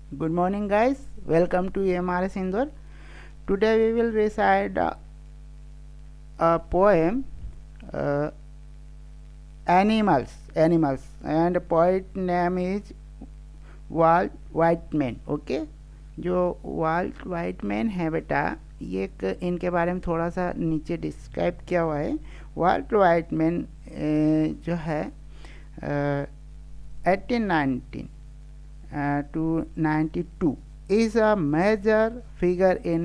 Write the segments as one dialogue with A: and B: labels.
A: Good morning, guys. Welcome to MRS Indore. Today we will recite a poem, uh, Animals, and poet name is Walt Whitman. Okay, जो volt Whiteman है बेटा, ये इनके बारे में थोड़ा सा नीचे डिस्क्राइब किया हुआ है। वाल्ट वाइटमैन जो है 1819 to 92 is a major figure in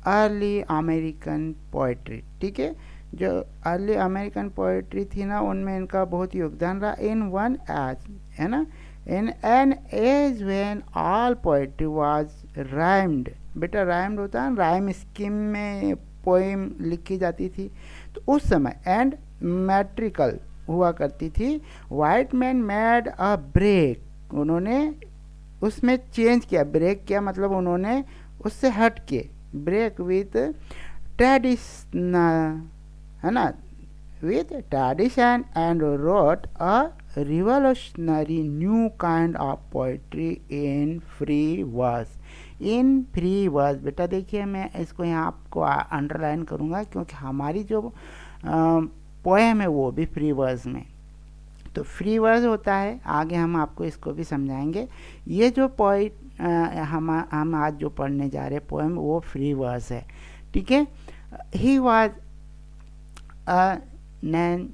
A: early American poetry. ठीक है, जो अर्ली अमेरिकन पोइट्री थी ना, उनमें इनका बहुत योगदान रहा। इन वन एज, है ना, in an age when all poetry was rhymed. बेटा राइम्ड होता है, राइम स्कीम में पोइम लिखी जाती थी, तो उस समय एंड मैट्रिकल हुआ करती थी। Whitman made a break, उन्होंने उसमें चेंज किया। ब्रेक किया मतलब उन्होंने उससे हट के, ब्रेक विथ ट्रेडिशन, है ना, with tradition and wrote a revolutionary new kind of poetry in free verse. In free verse बेटा देखिए, मैं इसको यहाँ आपको अंडरलाइन करूँगा क्योंकि हमारी जो पोएम है वो भी फ्री वर्स में। तो फ्री वर्स होता है, आगे हम आपको इसको भी समझाएंगे। ये जो पोइट हम आज जो पढ़ने जा रहे पोएम वो फ्री वर्स है। ठीक है, he was a non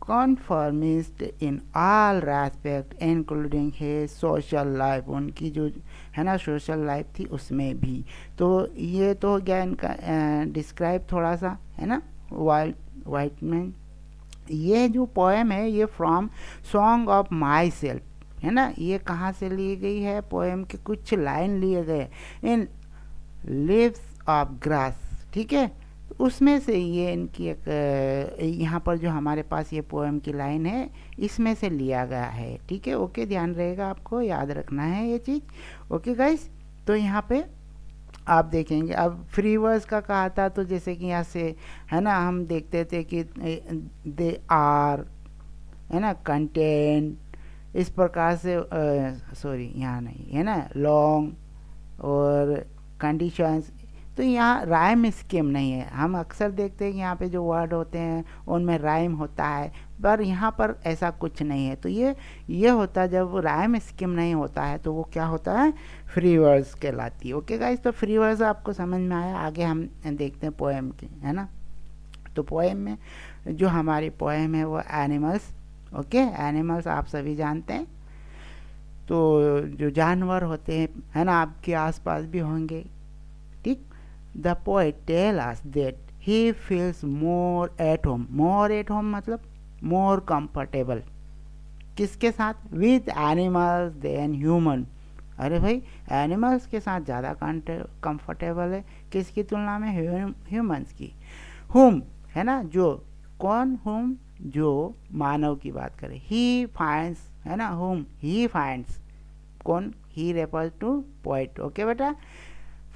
A: conformist in all respect including his social life. उनकी जो है ना सोशल लाइफ थी उसमें भी। तो ये तो हो गया इनका डिस्क्राइब थोड़ा सा, है ना, वाइटमैन। ये जो पोएम है ये from song of my self, है ना, ये कहाँ से ली गई है? पोएम के कुछ लाइन लिए गए इन लिव्स ऑफ ग्रास। ठीक है, उसमें से ये इनकी एक यहाँ पर जो हमारे पास ये पोएम की लाइन है इसमें से लिया गया है। ठीक है, ओके, ध्यान रहेगा, आपको याद रखना है ये चीज़। ओके गाइस, तो यहाँ पे आप देखेंगे। अब फ्री वर्स का कहा था, तो जैसे कि यहाँ से है ना हम देखते थे कि दे आर, है ना, कंटेंट, इस प्रकार से सॉरी यहाँ नहीं है ना, लॉन्ग और कंडीशंस। तो यहाँ राइम स्कीम नहीं है। हम अक्सर देखते हैं कि यहाँ पे जो वर्ड होते हैं उनमें राइम होता है, पर यहाँ पर ऐसा कुछ नहीं है। तो ये होता है, जब राइम स्कीम नहीं होता है तो वो क्या होता है? फ्री वर्ड्स कहलाती है। ओके गाइस, तो फ्री वर्ड्स आपको समझ में आया। आगे हम देखते हैं पोएम की, है ना। तो पोएम में जो हमारी पोएम है वो एनिमल्स। ओके, एनिमल्स आप सभी जानते हैं, तो जो जानवर होते हैं, है ना, आपके आसपास भी होंगे। ठीक, the poet tell us that he feels more at home. More at home मतलब मोर कंफर्टेबल किसके साथ? With animals than human. अरे भाई, एनिमल्स के साथ ज़्यादा कंफर्टेबल है, किसकी तुलना में? ह्यूमंस की। हुम, है ना, जो, कौन? हुम, जो मानव की बात करें। ही फाइंड्स, है ना, हुम ही फाइंड्स, कौन? He refers to poet. Okay बेटा,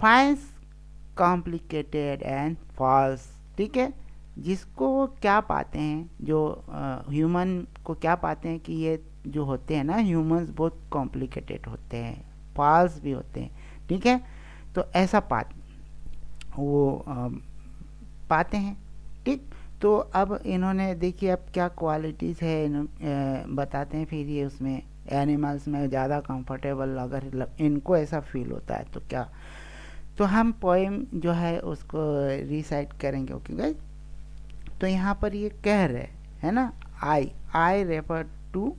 A: फाइंड्स कॉम्प्लिकेटेड एंड फॉल्स। ठीक है, जिसको वो क्या पाते हैं, जो ह्यूमन को क्या पाते हैं कि ये जो होते हैं ना ह्यूमंस बहुत कॉम्प्लिकेटेड होते हैं, फॉल्स भी होते हैं। ठीक है, तो ऐसा वो पाते हैं। ठीक, तो अब इन्होंने देखिए अब क्या क्वालिटीज़ है बताते हैं। फिर ये उसमें एनिमल्स में ज़्यादा कंफर्टेबल अगर इनको ऐसा फील होता है तो क्या, तो हम पोएम जो है उसको रिसाइट करेंगे। ओके गाइस, तो यहाँ पर ये कह रहे है ना, आई रेफर टू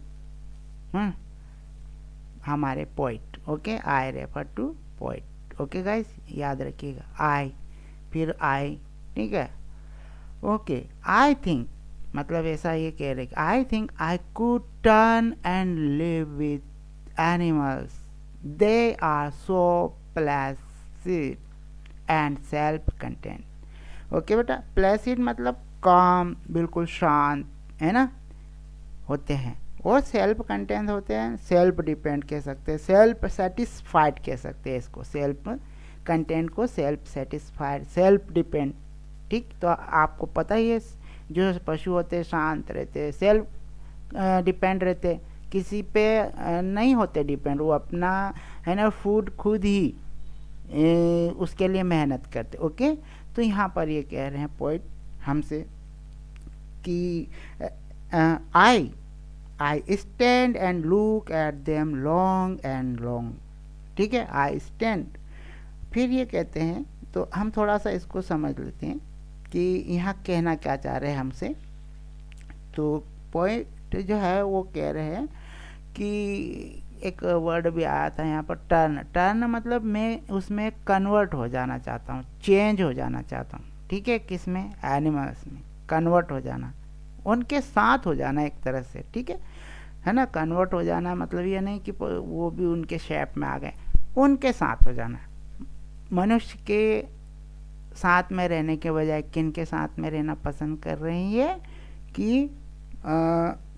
A: हमारे poet. Okay, I refer to poet. Okay guys, याद रखिएगा, आई, फिर आई। ठीक है, ओके, आई थिंक मतलब ऐसा ये कह रहे, I think I could turn and live with animals, they are so placid and self content. Okay बेटा, प्लेसिड मतलब काम, बिल्कुल शांत, है ना, होते हैं, और सेल्फ कंटेंट होते हैं, सेल्फ डिपेंड कह सकते हैं, सेल्फ सेटिस्फाइड कह सकते हैं इसको, सेल्फ कंटेंट को सेल्फ सेटिस्फाइड, सेल्फ डिपेंड। ठीक, तो आपको पता ही है जो पशु होते हैं शांत रहते, सेल्फ डिपेंड रहते, किसी पे नहीं होते डिपेंड, वो अपना है ना फूड खुद ही उसके लिए मेहनत करते। ओके, तो यहाँ पर ये कह रहे हैं पोइट हमसे कि I stand and look at them long and long. ठीक है, आई स्टैंड, फिर ये कहते हैं, तो हम थोड़ा सा इसको समझ लेते हैं कि यहाँ कहना क्या चाह रहे हैं हमसे। तो पॉइंट जो है वो कह रहे हैं कि एक वर्ड भी आया था यहाँ पर, टर्न। टर्न मतलब मैं उसमें कन्वर्ट हो जाना चाहता हूँ, चेंज हो जाना चाहता हूँ। ठीक है, किस में? एनिमल्स में कन्वर्ट हो जाना, उनके साथ हो जाना एक तरह से। ठीक है ना, कन्वर्ट हो जाना मतलब ये नहीं कि वो भी उनके शेप में आ गए, उनके साथ हो जाना। मनुष्य के साथ में रहने के बजाय किन के साथ में रहना पसंद कर रही है कि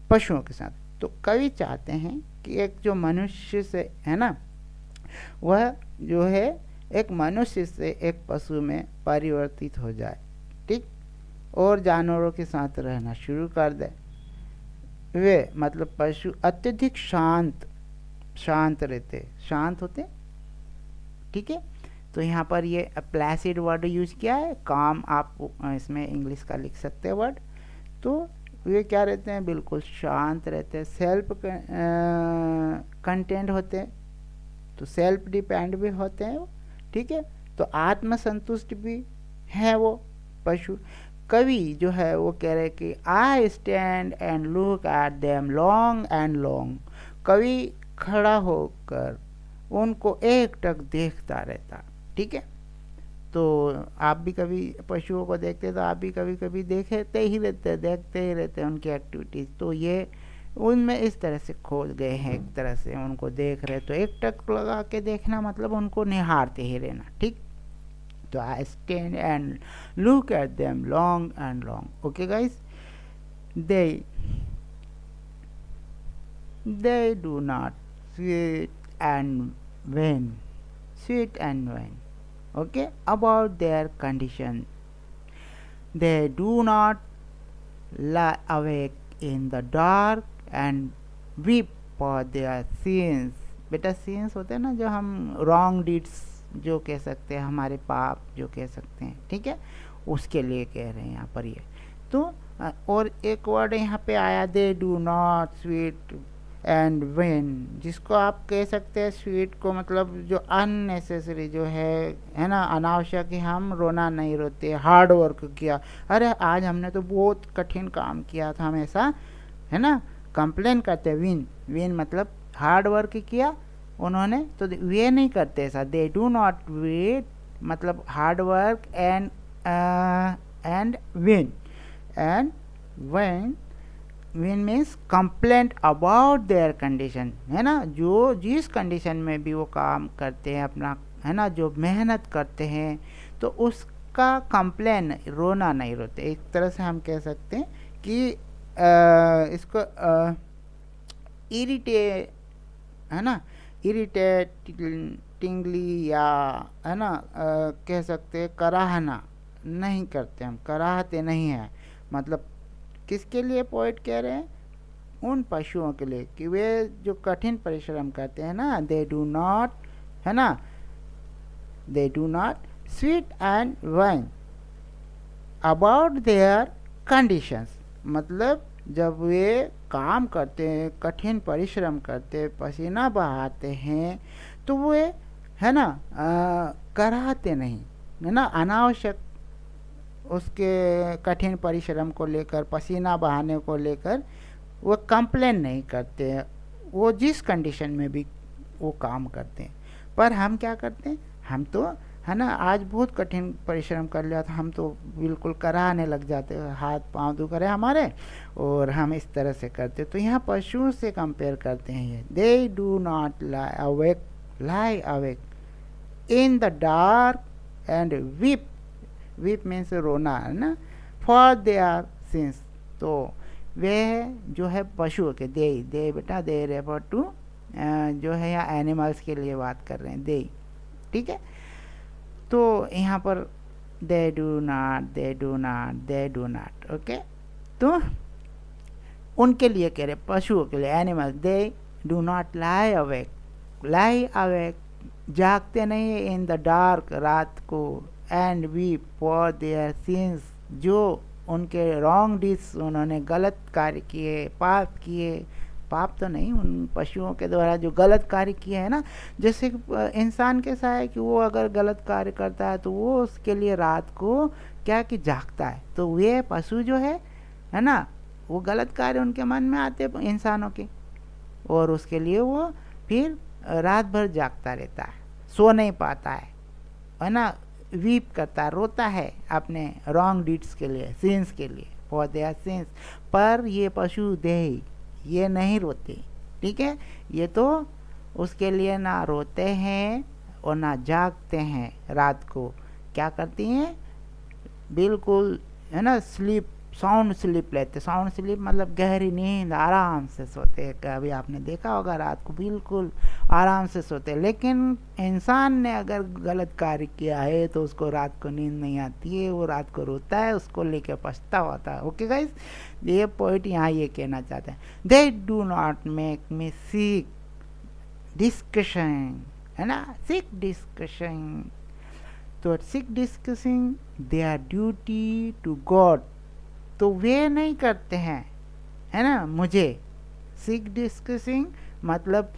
A: पशुओं के साथ। तो कवि चाहते हैं कि एक जो मनुष्य से है ना, वह जो है एक मनुष्य से एक पशु में परिवर्तित हो जाए, ठीक, और जानवरों के साथ रहना शुरू कर दे। वे मतलब पशु अत्यधिक शांत रहते, शांत होते। ठीक है, तो यहाँ पर ये प्लेसिड वर्ड यूज किया है, काम आप इसमें इंग्लिश का लिख सकते हैं वर्ड। तो वे क्या रहते हैं? बिल्कुल शांत रहते हैं, सेल्फ कंटेंट होते हैं, तो सेल्फ डिपेंड भी होते हैं वो। ठीक है, तो आत्मसंतुष्ट भी है वो पशु। कवि जो है वो कह रहे कि I stand and look at them long and long. कवि खड़ा होकर उनको एकटक देखता रहता। ठीक है, तो आप भी कभी पशुओं को देखते तो आप भी कभी कभी देखते ही रहते, देखते ही रहते उनकी एक्टिविटीज़। तो ये उनमें इस तरह से खो गए हैं, एक तरह से उनको देख रहे, तो एक टक लगा के देखना मतलब उनको निहारते ही रहना। ठीक, तो I stand and look at them long and long. Okay guys, they do not sweet and whine, okay, about their condition. They do not lie awake in the dark and weep for their sins. बेटा sins होते हैं ना, जो हम wrong deeds जो कह सकते हैं, हमारे पाप जो कह सकते हैं। ठीक है, उसके लिए कह रहे हैं यहाँ पर ये। तो और एक वर्ड यहाँ पे आया, दे do not sweet and when, जिसको आप कह सकते हैं स्वीट को मतलब जो अननेसेसरी जो है ना, अनावश्यक कि हम रोना नहीं रोते, हार्ड वर्क किया, अरे आज हमने तो बहुत कठिन काम किया था हमेशा, है ना, कंप्लेन करते। विन मतलब हार्ड वर्क किया उन्होंने, तो वे नहीं करते ऐसा। दे डू नॉट वेट मतलब hard work and win, and win means complaint about their condition, है ना, जो जिस कंडीशन में भी वो काम करते हैं अपना, है ना, जो मेहनत करते हैं, तो उसका कंप्लेन, रोना नहीं रोते। एक तरह से हम कह सकते हैं कि इसको है ना, इरिटेटिंगली, या है ना कह सकते हैं कराहना नहीं करते, हम कराहते नहीं हैं। मतलब किसके लिए पोइट कह रहे हैं? उन पशुओं के लिए कि वे जो कठिन परिश्रम करते हैं ना, दे डू नॉट, है ना, दे do not sweet and wine about their conditions. मतलब जब वे काम करते हैं, कठिन परिश्रम करते हैं, पसीना बहाते हैं, तो वे, है ना, कराहते नहीं, है ना, अनावश्यक उसके कठिन परिश्रम को लेकर, पसीना बहाने को लेकर वो कंप्लेन नहीं करते हैं, वो जिस कंडीशन में भी वो काम करते हैं। पर हम क्या करते हैं? हम तो, है ना, आज बहुत कठिन परिश्रम कर लिया था, हम तो बिल्कुल कराहने लग जाते हैं, हाथ पांव दुख रहे हमारे, और हम इस तरह से करते। तो यहाँ पशुओं से कंपेयर करते हैं ये, दे do not lie awake in the dark and weep means रोना, है ना, फॉर देयर सिंस। तो वे जो है पशुओं के, दे बेटा दे रेफर टू जो है यहाँ एनिमल्स के लिए बात कर रहे हैं, दे। ठीक है, तो यहाँ पर दे डू नॉट, ओके, तो उनके लिए कह रहे, पशुओं के लिए, animal, they do not lie awake जागते नहीं इन द डार्क रात को, and we for their sins, जो उनके रॉन्ग डिड्स, उन्होंने गलत कार्य किए, पाप किए, पाप तो नहीं, उन पशुओं के द्वारा जो गलत कार्य किए हैं ना। जैसे इंसान कैसा है कि वो अगर गलत कार्य करता है तो वो उसके लिए रात को क्या कि जागता है, तो वे पशु जो है ना, वो गलत कार्य उनके मन में आते इंसानों के, और उसके लिए वो फिर रात भर जागता रहता है, सो नहीं पाता है ना, वीप करता, रोता है अपने रॉन्ग डीड्स के लिए, सिंस के लिए, फॉर देयर सिंस। पर ये पशु देही ये नहीं रोते, ठीक है, ये तो उसके लिए ना रोते हैं और ना जागते हैं, रात को क्या करती हैं, बिल्कुल है ना, स्लीप, साउंड स्लीप लेते। साउंड स्लीप मतलब गहरी नींद, आराम से सोते हैं। कभी आपने देखा होगा रात को बिल्कुल आराम से सोते हैं। लेकिन इंसान ने अगर गलत कार्य किया है तो उसको रात को नींद नहीं आती है, वो रात को रोता है, उसको लेके पछतावा होता है। ओके गाइस, ये पॉइंट यहाँ ये कहना चाहते हैं, they do not make me sick discussion, है ना, सीक डिस्कशन, तो sick discussing their duty to God, तो वे नहीं करते हैं, है ना, मुझे सीक डिस्कसिंग मतलब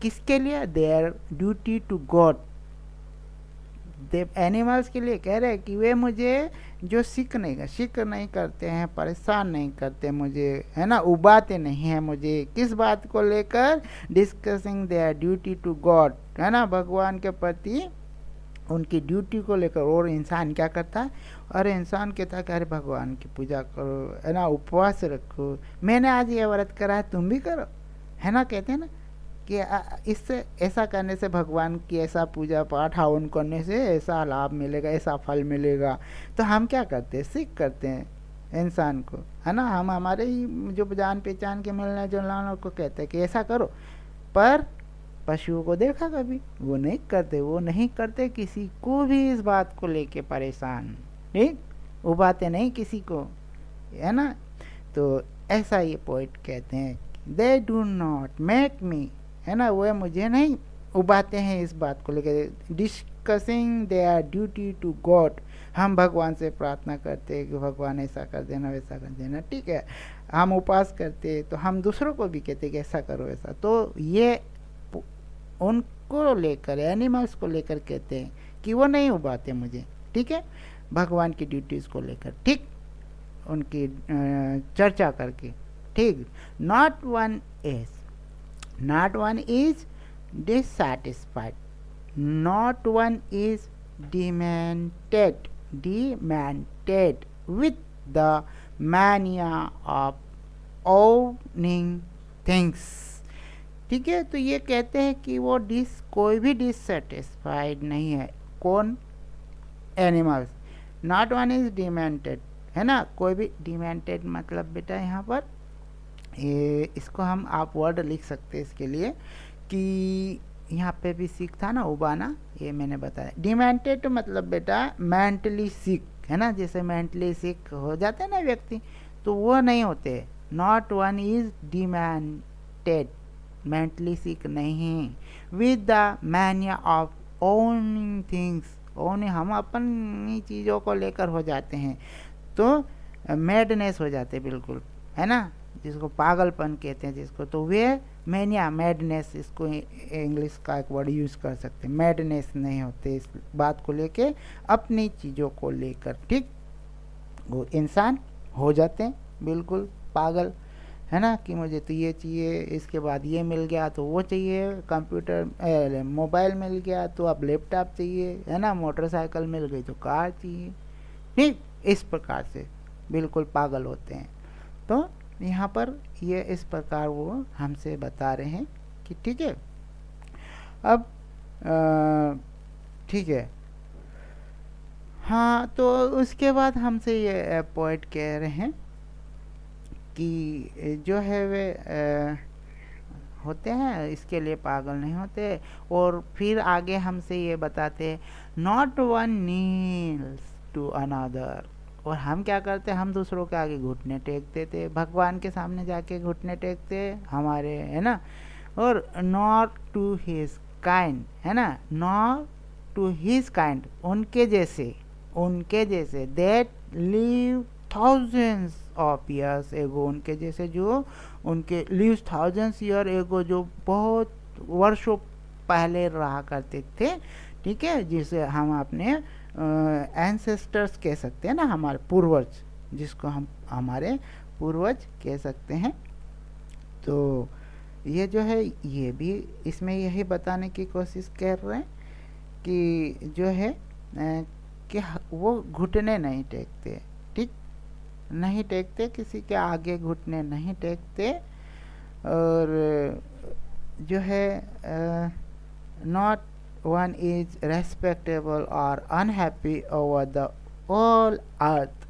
A: किसके लिए, their duty to God, animals के लिए कह रहे हैं कि वे मुझे जो सीक नहीं करते हैं, परेशान नहीं करते मुझे, है ना, उबाते नहीं हैं मुझे, किस बात को लेकर, discussing their duty to God, है ना, भगवान के प्रति उनकी ड्यूटी को लेकर। और इंसान क्या करता है, अरे इंसान कहता है कि अरे भगवान की पूजा करो, है ना, उपवास रखो, मैंने आज ये व्रत करा है तुम भी करो, है ना, कहते हैं ना कि इससे ऐसा करने से भगवान की ऐसा पूजा पाठ हवन करने से ऐसा लाभ मिलेगा, ऐसा फल मिलेगा। तो हम क्या करते हैं, सीख करते हैं इंसान को, है ना, हम हमारे ही जो जान पहचान के मिलने जुलने को कहते हैं कि ऐसा करो। पर पशुओं को देखा कभी, वो नहीं करते किसी को भी इस बात को लेके परेशान, ठीक, उबाते नहीं किसी को, है ना। तो ऐसा ये पॉइंट कहते हैं, दे डू नॉट मेक मी, है ना, वो मुझे नहीं उबाते हैं इस बात को लेकर, discussing their duty to God, हम भगवान से प्रार्थना करते हैं कि भगवान ऐसा कर देना वैसा कर देना, ठीक है, हम उपवास करते हैं तो हम दूसरों को भी कहते हैं कि ऐसा करो ऐसा। तो ये उनको लेकर, एनिमल्स को लेकर कहते हैं कि वो नहीं उबाते मुझे, ठीक है, भगवान की ड्यूटीज़ को लेकर, ठीक, उनकी चर्चा करके, ठीक। Not one is dissatisfied, not one is demented with the mania of owning things, ठीक है। तो ये कहते हैं कि वो कोई भी डिससेटिस्फाइड नहीं है, कौन, animals. Not one is demented, है ना, कोई भी, डिमेंटेड मतलब बेटा यहाँ पर इसको हम आप वर्ड लिख सकते हैं इसके लिए कि यहाँ पे भी सिक था ना, उबाना, ये मैंने बताया। डिमेंटेड मतलब बेटा मेंटली सिक, है ना, जैसे मेंटली सिक हो जाते हैं ना व्यक्ति, तो वो नहीं होते। Not one is demented, mentally sick नहीं, with the mania of owning things, owning हम अपनी चीज़ों को लेकर हो जाते हैं, तो मैडनेस हो जाते बिल्कुल, है ना, जिसको पागलपन कहते हैं जिसको, तो वे मैनिया, मैडनेस, इसको इंग्लिश का एक वर्ड यूज़ कर सकते हैं, मैडनेस नहीं होते इस बात को लेके, अपनी चीज़ों को लेकर, ठीक, वो इंसान हो जाते हैं बिल्कुल पागल, है ना, कि मुझे तो ये चाहिए, इसके बाद ये मिल गया तो वो चाहिए, कंप्यूटर मोबाइल मिल गया तो अब लैपटॉप चाहिए, है ना, मोटरसाइकिल मिल गई तो कार चाहिए, ठीक, इस प्रकार से बिल्कुल पागल होते हैं। तो यहाँ पर ये इस प्रकार वो हमसे बता रहे हैं कि ठीक है। अब ठीक है, हाँ, तो उसके बाद हमसे ये पॉइंट कह रहे हैं कि जो है वे होते हैं इसके लिए पागल नहीं होते, और फिर आगे हमसे ये बताते हैं not one kneels to another, और हम क्या करते हैं, हम दूसरों के आगे घुटने टेक देते, भगवान के सामने जाके घुटने टेकते हमारे, है ना, और नॉट टू हिज काइंड, है ना, नॉट टू हिज काइंड, उनके जैसे that live thousands of years एगो, उनके जैसे जो उनके लिव थाउजेंड्स ईयर एगो, जो बहुत वर्षों पहले रहा करते थे, ठीक है, जिसे हम अपने एंसेस्टर्स कह सकते हैं ना, हमारे पूर्वज, जिसको हम हमारे पूर्वज कह सकते हैं। तो ये जो है ये भी इसमें यही बताने की कोशिश कर रहे हैं कि जो है कि वो घुटने नहीं टेकते, ठीक, नहीं टेकते, किसी के आगे घुटने नहीं टेकते, और जो है नॉट वन इज रेस्पेक्टेबल और अनहैप्पी ओवर द ऑल अर्थ,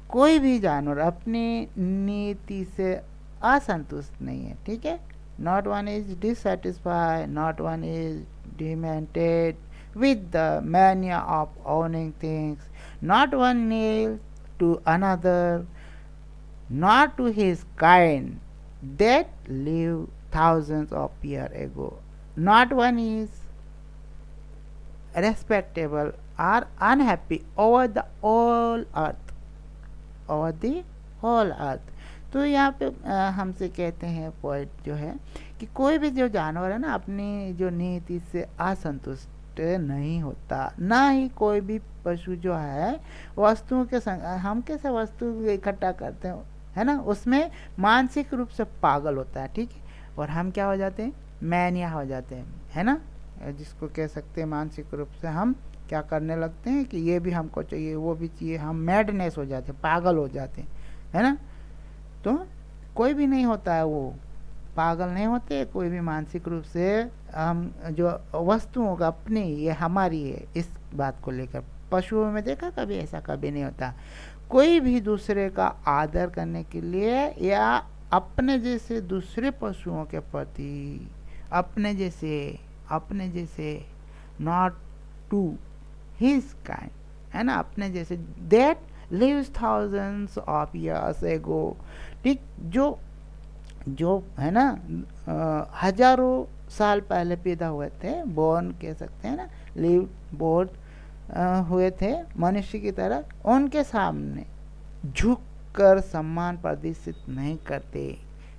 A: कोई भी जानवर अपनी नीति से असंतुष्ट नहीं है, ठीक है। Not one is dissatisfied, not one is demented with the mania of owning things, not one nail to another, not to his kind that lived thousands of years ago. Not one is respectable or unhappy over the whole earth, over the whole earth. तो यहाँ पे हमसे कहते हैं point जो है कि कोई भी जो जानवर है ना अपनी जो नीति से असंतुष्ट नहीं होता, ना ही कोई भी पशु जो है वस्तुओं के संग, हम कैसे वस्तु इकट्ठा करते हैं, है ना, उसमें मानसिक रूप से पागल होता है, ठीक है, और हम क्या हो जाते हैं, मैनिया हो जाते हैं, है ना, जिसको कह सकते हैं मानसिक रूप से हम क्या करने लगते हैं कि ये भी हमको चाहिए, वो भी चाहिए, हम मैडनेस हो जाते हैं, पागल हो जाते हैं, है ना। तो कोई भी नहीं होता है, वो पागल नहीं होते कोई भी मानसिक रूप से, हम जो वस्तुओं का अपनी ये हमारी है इस बात को लेकर। पशुओं में देखा कभी ऐसा कभी नहीं होता, कोई भी दूसरे का आदर करने के लिए या अपने जैसे दूसरे पशुओं के प्रति अपने जैसे नॉट टू हिज काइंड, है ना, अपने जैसे that lives thousands of years ago, ठीक, जो है ना हजारों साल पहले पैदा हुए थे, बोर्न कह सकते हैं ना, लिव बोर्न हुए थे मनुष्य की तरह, उनके सामने झुककर सम्मान प्रदर्शित नहीं करते,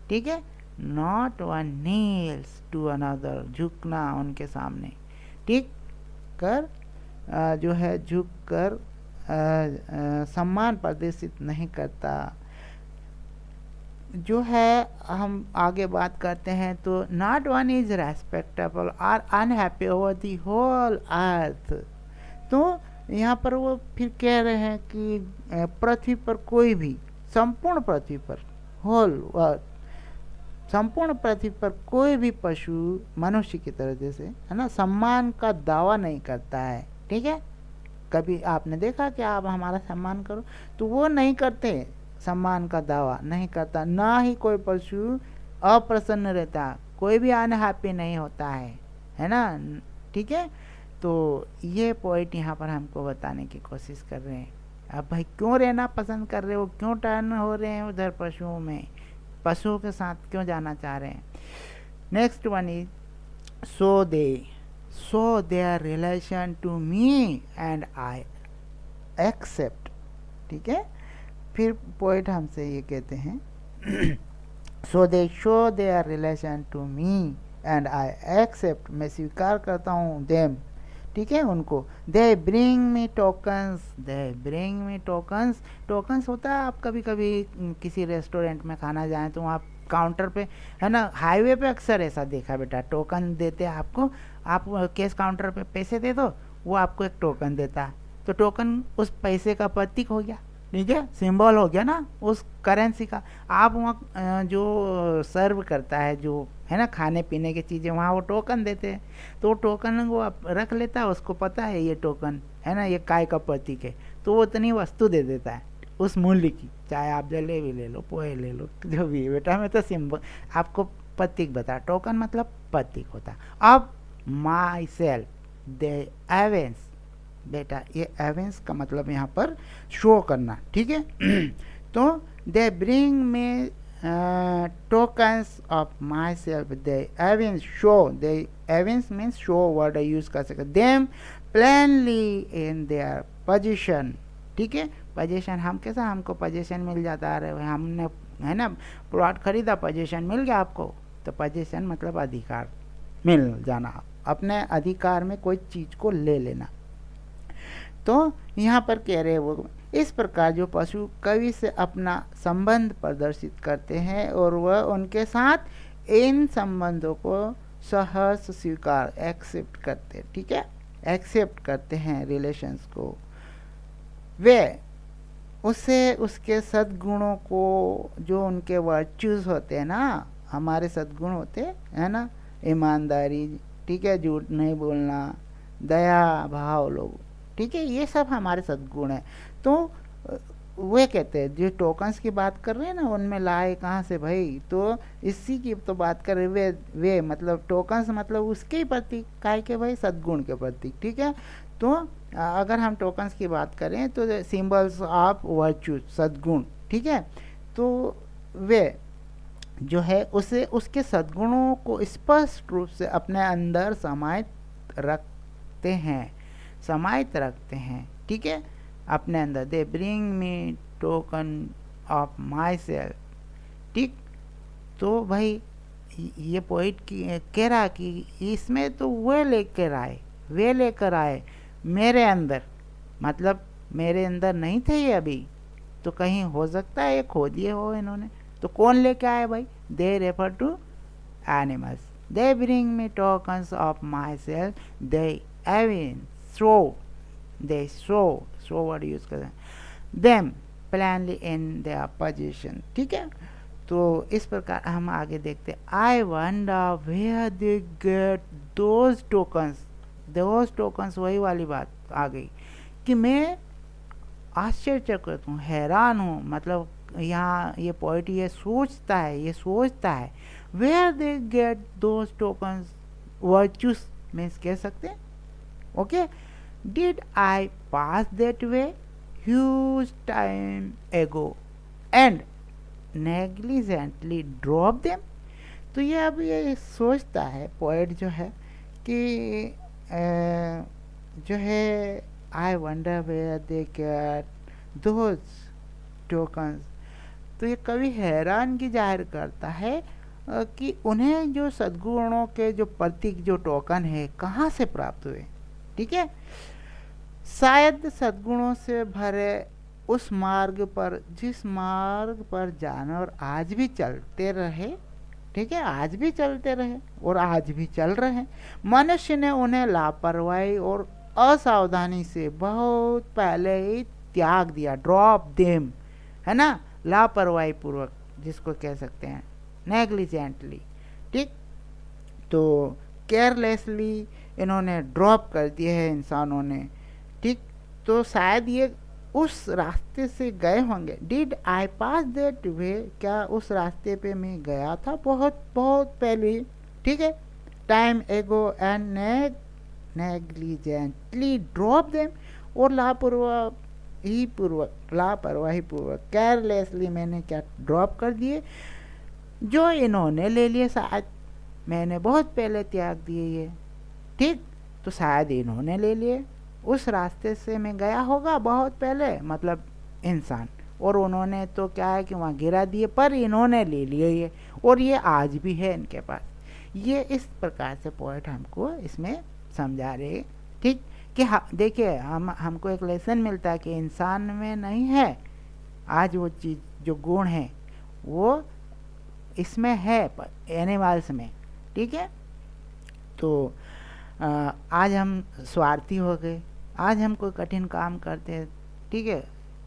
A: ठीक है, not one kneels to another, झुकना उनके सामने, ठीक, कर जो है झुक कर सम्मान प्रदर्शित नहीं करता। जो है हम आगे बात करते हैं तो नॉट वन इज रेस्पेक्टेबल और unhappy over the whole earth. तो यहाँ पर वो फिर कह रहे हैं कि पृथ्वी पर कोई भी, संपूर्ण पृथ्वी पर, होल अर्थ, संपूर्ण पृथ्वी पर कोई भी पशु मनुष्य की तरह जैसे, है ना, सम्मान का दावा नहीं करता है, ठीक है। कभी आपने देखा कि आप हमारा सम्मान करो, तो वो नहीं करते, सम्मान का दावा नहीं करता, ना ही कोई पशु अप्रसन्न रहता, कोई भी अनहैप्पी नहीं होता है ना, ठीक है। तो ये पॉइंट यहाँ पर हमको बताने की कोशिश कर रहे हैं। अब भाई क्यों रहना पसंद कर रहे हो, क्यों टर्न हो रहे हैं उधर पशुओं में, पशुओं के साथ क्यों जाना चाह रहे हैं। Next one is so their relation to me and I accept, ठीक है। फिर पोइट हमसे ये कहते हैं so they show their relation to me and I accept, मैं स्वीकार करता हूँ देम, ठीक है, उनको। They bring me tokens, tokens होता है, आप कभी कभी किसी रेस्टोरेंट में खाना जाएं तो आप काउंटर पे, है ना, हाईवे पे अक्सर ऐसा देखा बेटा, टोकन देते हैं आपको, आप कैश काउंटर पे पैसे दे दो, वो आपको एक टोकन देता है, तो टोकन उस पैसे का प्रतीक हो गया, ठीक है, सिंबल हो गया ना उस करेंसी का। आप वहाँ जो सर्व करता है, जो है ना खाने पीने की चीज़ें, वहाँ वो टोकन देते हैं, तो वो टोकन वो आप रख लेता है, उसको पता है ये टोकन है ना, ये काय का प्रतीक है, तो वो उतनी वस्तु दे देता है उस मूल्य की, चाहे आप जलेबी ले लो, पोहे ले लो, जो भी बेटा, मैं तो सिंबल आपको प्रतीक बता, टोकन मतलब प्रतीक होता है। अब माई सेल्फ दे एवेंस, बेटा ये एवेंस का मतलब यहाँ पर शो करना, ठीक है। तो दे ब्रिंग में tokens of myself, they evince show, they evince means show word use कर सकते, them plainly in their position, ठीक है। पोजीशन हम कैसा, हमको पोजीशन मिल जाता है, हमने है ना प्लॉट खरीदा, पोजीशन मिल गया आपको, तो पोजीशन मतलब अधिकार मिल जाना, अपने अधिकार में कोई चीज को ले लेना। तो यहाँ पर कह रहे वो, इस प्रकार जो पशु कवि से अपना संबंध प्रदर्शित करते हैं और वह उनके साथ इन संबंधों को सहर्ष स्वीकार एक्सेप्ट करते, ठीक है, एक्सेप्ट करते हैं रिलेशंस को, वे उसे उसके सद्गुणों को, जो उनके वर्च्यूज होते हैं ना, हमारे सद्गुण होते हैं ना, ईमानदारी, ठीक है, झूठ नहीं बोलना, दया भाव लोग, ठीक है, ये सब हमारे सद्गुण हैं। तो वे कहते हैं, जो टोकन्स की बात कर रहे हैं ना, उनमें लाए कहाँ से भाई, तो इसी की तो बात कर रहे, वे मतलब टोकन्स मतलब उसके ही प्रतीक, काय के भाई, सद्गुण के प्रतीक, ठीक है। तो अगर हम टोकन्स की बात करें तो सिंबल्स ऑफ वर्च्यू, सद्गुण, ठीक है, तो वे जो है उसे उसके सद्गुणों को स्पष्ट रूप से अपने अंदर समाहित रखते हैं, समाहित रखते हैं, ठीक है, अपने अंदर। दे bring me token of my self, ठीक। तो भाई ये पोइट की कह रहा कि इसमें तो वे लेकर आए मेरे अंदर, मतलब मेरे अंदर नहीं थे ये अभी, तो कहीं हो सकता है ये खो दिए हो इन्होंने, तो कौन लेके आए भाई, they refer to animals, they bring me tokens of myself, they evince show word use कर, them plainly in their position, ठीक है। तो इस प्रकार हम आगे देखते, I wonder where they get those tokens, वही वाली बात आ गई कि मैं आश्चर्यचकित हूँ, हैरान हूँ, मतलब यहाँ ये पोइट ये सोचता है, where they get those tokens, virtues means कह सकते हैं, okay. Did I pass that way huge time ago and negligently drop them. तो ये अब ये सोचता है पोएट जो है कि जो है I wonder where they get those tokens, तो ये कवि हैरानगी जाहिर करता है कि उन्हें जो सद्गुणों के जो प्रतीक जो टोकन है कहाँ से प्राप्त हुए, ठीक है। शायद सद्गुणों से भरे उस मार्ग पर, जिस मार्ग पर जानवर आज भी चलते रहे, ठीक है, आज भी चलते रहे और आज भी चल रहे हैं, मनुष्य ने उन्हें लापरवाही और असावधानी से बहुत पहले ही त्याग दिया, ड्रॉप देम, है ना, लापरवाही पूर्वक जिसको कह सकते हैं, नेग्लिजेंटली, ठीक। तो केयरलेसली इन्होंने ड्रॉप कर दिए हैं इंसानों ने, ठीक। तो शायद ये उस रास्ते से गए होंगे, डिड आई पास दैट वे, क्या उस रास्ते पे मैं गया था बहुत बहुत पहले, ठीक है, time ago and negligently drop them, और लापरवाही पूर्वक केयरलेसली मैंने क्या ड्रॉप कर दिए, जो इन्होंने ले लिए, शायद मैंने बहुत पहले त्याग दिए ये, ठीक। तो शायद इन्होंने ले लिए, उस रास्ते से मैं गया होगा बहुत पहले, मतलब इंसान, और उन्होंने तो क्या है कि वहाँ गिरा दिए, पर इन्होंने ले लिए ये, और ये आज भी है इनके पास। ये इस प्रकार से पोएट हमको इसमें समझा रहे, ठीक, कि हाँ देखिए हमको एक लेसन मिलता है कि इंसान में नहीं है आज वो चीज़, जो गुण है वो इसमें है, पर एनिमल्स में, ठीक है। तो आज हम स्वार्थी हो गए, आज हम कोई कठिन काम करते हैं, ठीक है,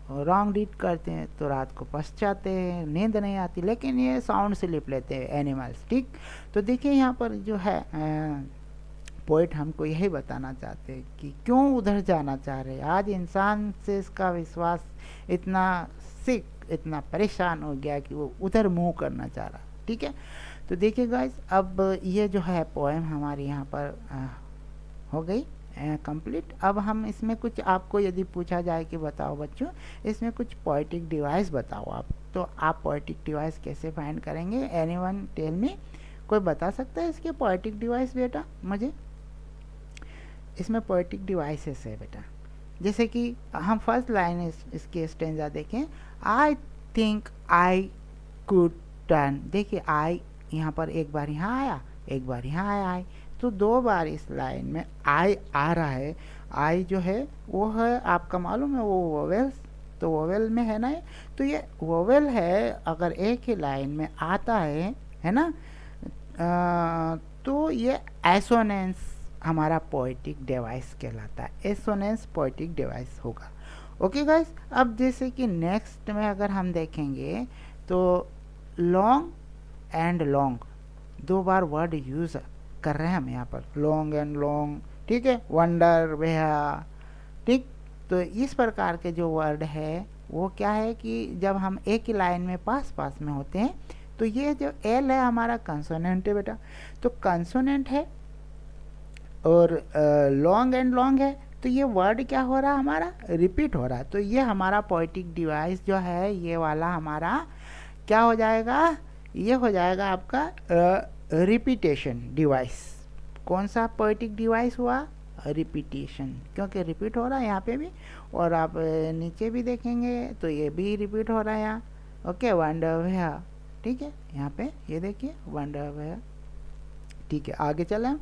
A: रॉन्ग डीड करते हैं, तो रात को पश्चाते हैं, नींद नहीं आती, लेकिन ये साउंड स्लीप लेते हैं एनिमल्स, ठीक। तो देखिए यहाँ पर जो है पोइट हमको यही बताना चाहते हैं कि क्यों उधर जाना चाह रहे हैं, आज इंसान से इसका विश्वास इतना इतना परेशान हो गया कि वो उधर मूव करना चाह रहा, ठीक है। तो देखिए गाइस, अब ये जो है पोएम हमारी यहाँ पर हो गई कंप्लीट। अब हम इसमें कुछ आपको यदि पूछा जाए कि बताओ बच्चों इसमें कुछ पोएटिक डिवाइस बताओ आप, तो आप पोएटिक डिवाइस कैसे फाइंड करेंगे? एनीवन टेल मी, कोई बता सकता है इसके पोएटिक डिवाइस बेटा मुझे? इसमें पोएटिक डिवाइसेस है बेटा, जैसे कि हम फर्स्ट लाइन इसके स्टेंजा देखें, आई थिंक आई कुड टर्न। देखिए आई यहाँ पर एक बार यहाँ आया, एक बार यहाँ आया आई, तो दो बार इस लाइन में आई आ रहा है। आई जो है वो है आपका मालूम है वो वोवेल्स, तो वोवेल में है ना ये, तो ये वोवेल है अगर एक ही लाइन में आता है ना, तो ये एसोनेंस हमारा पोएटिक डिवाइस कहलाता है, एसोनेंस पोएटिक डिवाइस होगा। ओके गाइस, अब जैसे कि नेक्स्ट में अगर हम देखेंगे तो लॉन्ग एंड लॉन्ग, दो बार वर्ड यूज़ कर रहे हैं हम यहाँ पर, लॉन्ग एंड लॉन्ग, ठीक है, वंडर वेहा, ठीक। तो इस प्रकार के जो वर्ड है वो क्या है कि जब हम एक ही लाइन में पास पास में होते हैं, तो ये जो एल है हमारा कंसोनेंट है बेटा, तो कंसोनेंट है और लॉन्ग एंड लॉन्ग है, तो ये वर्ड क्या हो रहा है हमारा, रिपीट हो रहा है। तो ये हमारा पोएटिक डिवाइस जो है ये वाला हमारा क्या हो जाएगा, ये हो जाएगा आपका रिपीटेशन डिवाइस। कौन सा पोएटिक डिवाइस हुआ, रिपीटेशन, क्योंकि रिपीट हो रहा है यहाँ पे भी, और आप नीचे भी देखेंगे तो ये भी रिपीट हो रहा है यहाँ। ओके, वंडर वेहा, ठीक है, यहाँ पे ये देखिए वंडर वेहा, ठीक है। आगे चलें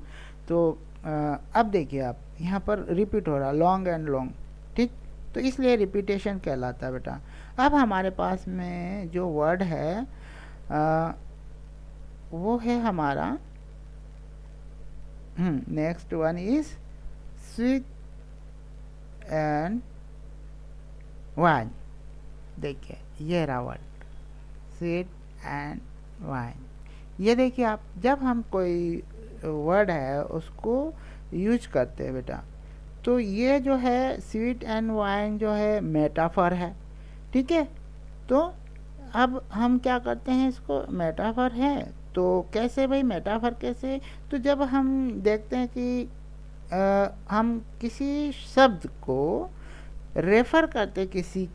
A: तो अब देखिए आप यहाँ पर रिपीट हो रहा है लॉन्ग एंड लॉन्ग, ठीक, तो इसलिए रिपीटेशन कहलाता है बेटा। अब हमारे पास में जो वर्ड है वो है हमारा next one is sweet and wine. देखिए ये रहा वर्ड स्वीट एंड वाइन। ये देखिए आप, जब हम कोई वर्ड है उसको यूज करते हैं बेटा, तो ये जो है स्वीट एंड वाइन जो है मेटाफर है, ठीक है। तो अब हम क्या करते हैं, इसको मेटाफर है तो कैसे भाई, मेटाफर कैसे, तो जब हम देखते हैं कि हम किसी शब्द को रेफर करते किसी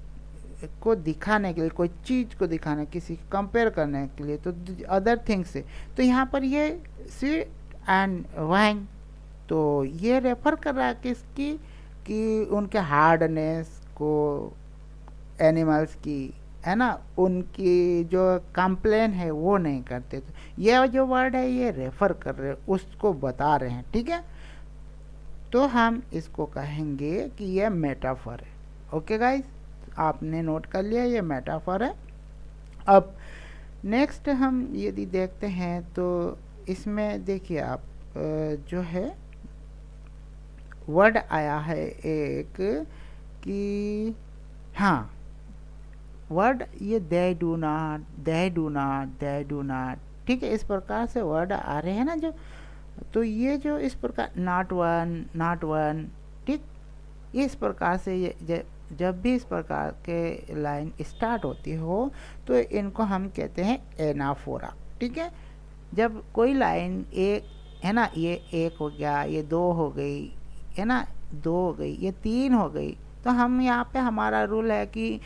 A: को दिखाने के लिए, कोई चीज़ को दिखाने, किसी कंपेयर करने के लिए, तो अदर थिंग से, तो यहाँ पर ये स्वीट एंड वाइन, तो ये रेफर कर रहा है किसकी, कि उनके हार्डनेस को, एनिमल्स की, है ना, उनकी जो कंप्लेन है वो नहीं करते, तो ये जो वर्ड है ये रेफर कर रहे हैं, उसको बता रहे हैं, ठीक है। तो हम इसको कहेंगे कि ये मेटाफर है। ओके गाइस, आपने नोट कर लिया ये मेटाफर है। अब नेक्स्ट हम यदि देखते हैं तो इसमें देखिए आप जो है वर्ड आया है एक कि हाँ वर्ड ये दे do not, they do not, they do not, ठीक है, इस प्रकार से वर्ड आ रहे हैं ना जो, तो ये जो इस प्रकार नॉट वन, नॉट वन, ठीक, इस प्रकार से ये जब भी इस प्रकार के लाइन स्टार्ट होती हो तो इनको हम कहते हैं एनाफोरा, ठीक है। जब कोई लाइन एक है ना, ये एक हो गया, ये दो हो गई, है ना, दो हो गई, ये तीन हो गई, तो हम यहाँ पे हमारा रूल है कि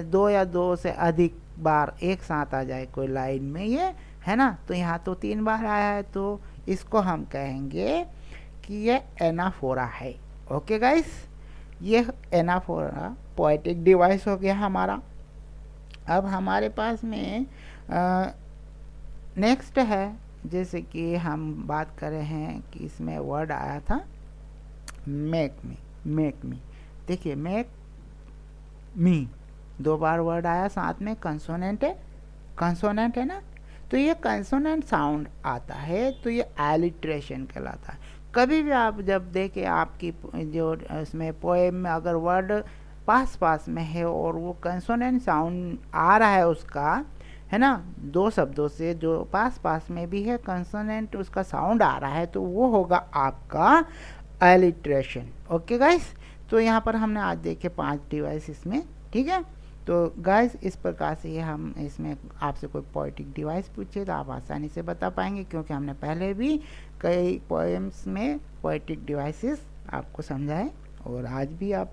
A: दो या दो से अधिक बार एक साथ आ जाए कोई लाइन में, ये है ना, तो यहाँ तो तीन बार आया है, तो इसको हम कहेंगे कि ये एनाफोरा है। ओके गाइस, ये एनाफोरा पोएटिक डिवाइस हो गया हमारा। अब हमारे पास में नेक्स्ट है, जैसे कि हम बात कर रहे हैं कि इसमें वर्ड आया था मेक मी, मेक मी, देखिए मेक मी, दो बार वर्ड आया, साथ में कंसोनेंट है, कंसोनेंट है ना, तो ये कंसोनेंट साउंड आता है तो ये एलिट्रेशन कहलाता है। कभी भी आप जब देखें आपकी जो इसमें पोएम में अगर वर्ड पास पास में है और वो कंसोनेंट साउंड आ रहा है उसका, है ना, दो शब्दों से जो पास पास में भी है कंसोनेंट उसका साउंड आ रहा है, तो वो होगा आपका एलिट्रेशन। ओके गाइस, तो यहाँ पर हमने आज देखे 5 डिवाइस इसमें, ठीक है। तो गाइस इस प्रकार से ये हम इसमें आपसे कोई पोएटिक डिवाइस पूछे तो आप आसानी से बता पाएंगे, क्योंकि हमने पहले भी कई पोएम्स में पोएटिक डिवाइसेस आपको समझा है। और आज भी आप,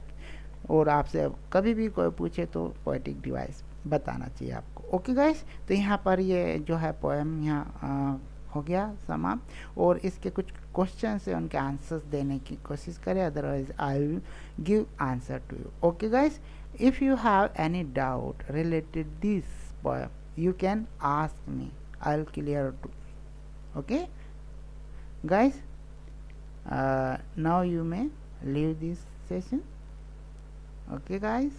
A: और आपसे कभी भी कोई पूछे तो पोएटिक डिवाइस बताना चाहिए आपको। ओके गाइस, तो यहाँ पर ये जो है पोएम यहाँ हो गया समाप्त, और इसके कुछ क्वेश्चन है उनके आंसर्स देने की कोशिश करें, otherwise I will give answer to you. Okay guys, if you have any doubt related this poem you can ask me, I will clear to. Okay guys, now you may leave this session. Okay guys.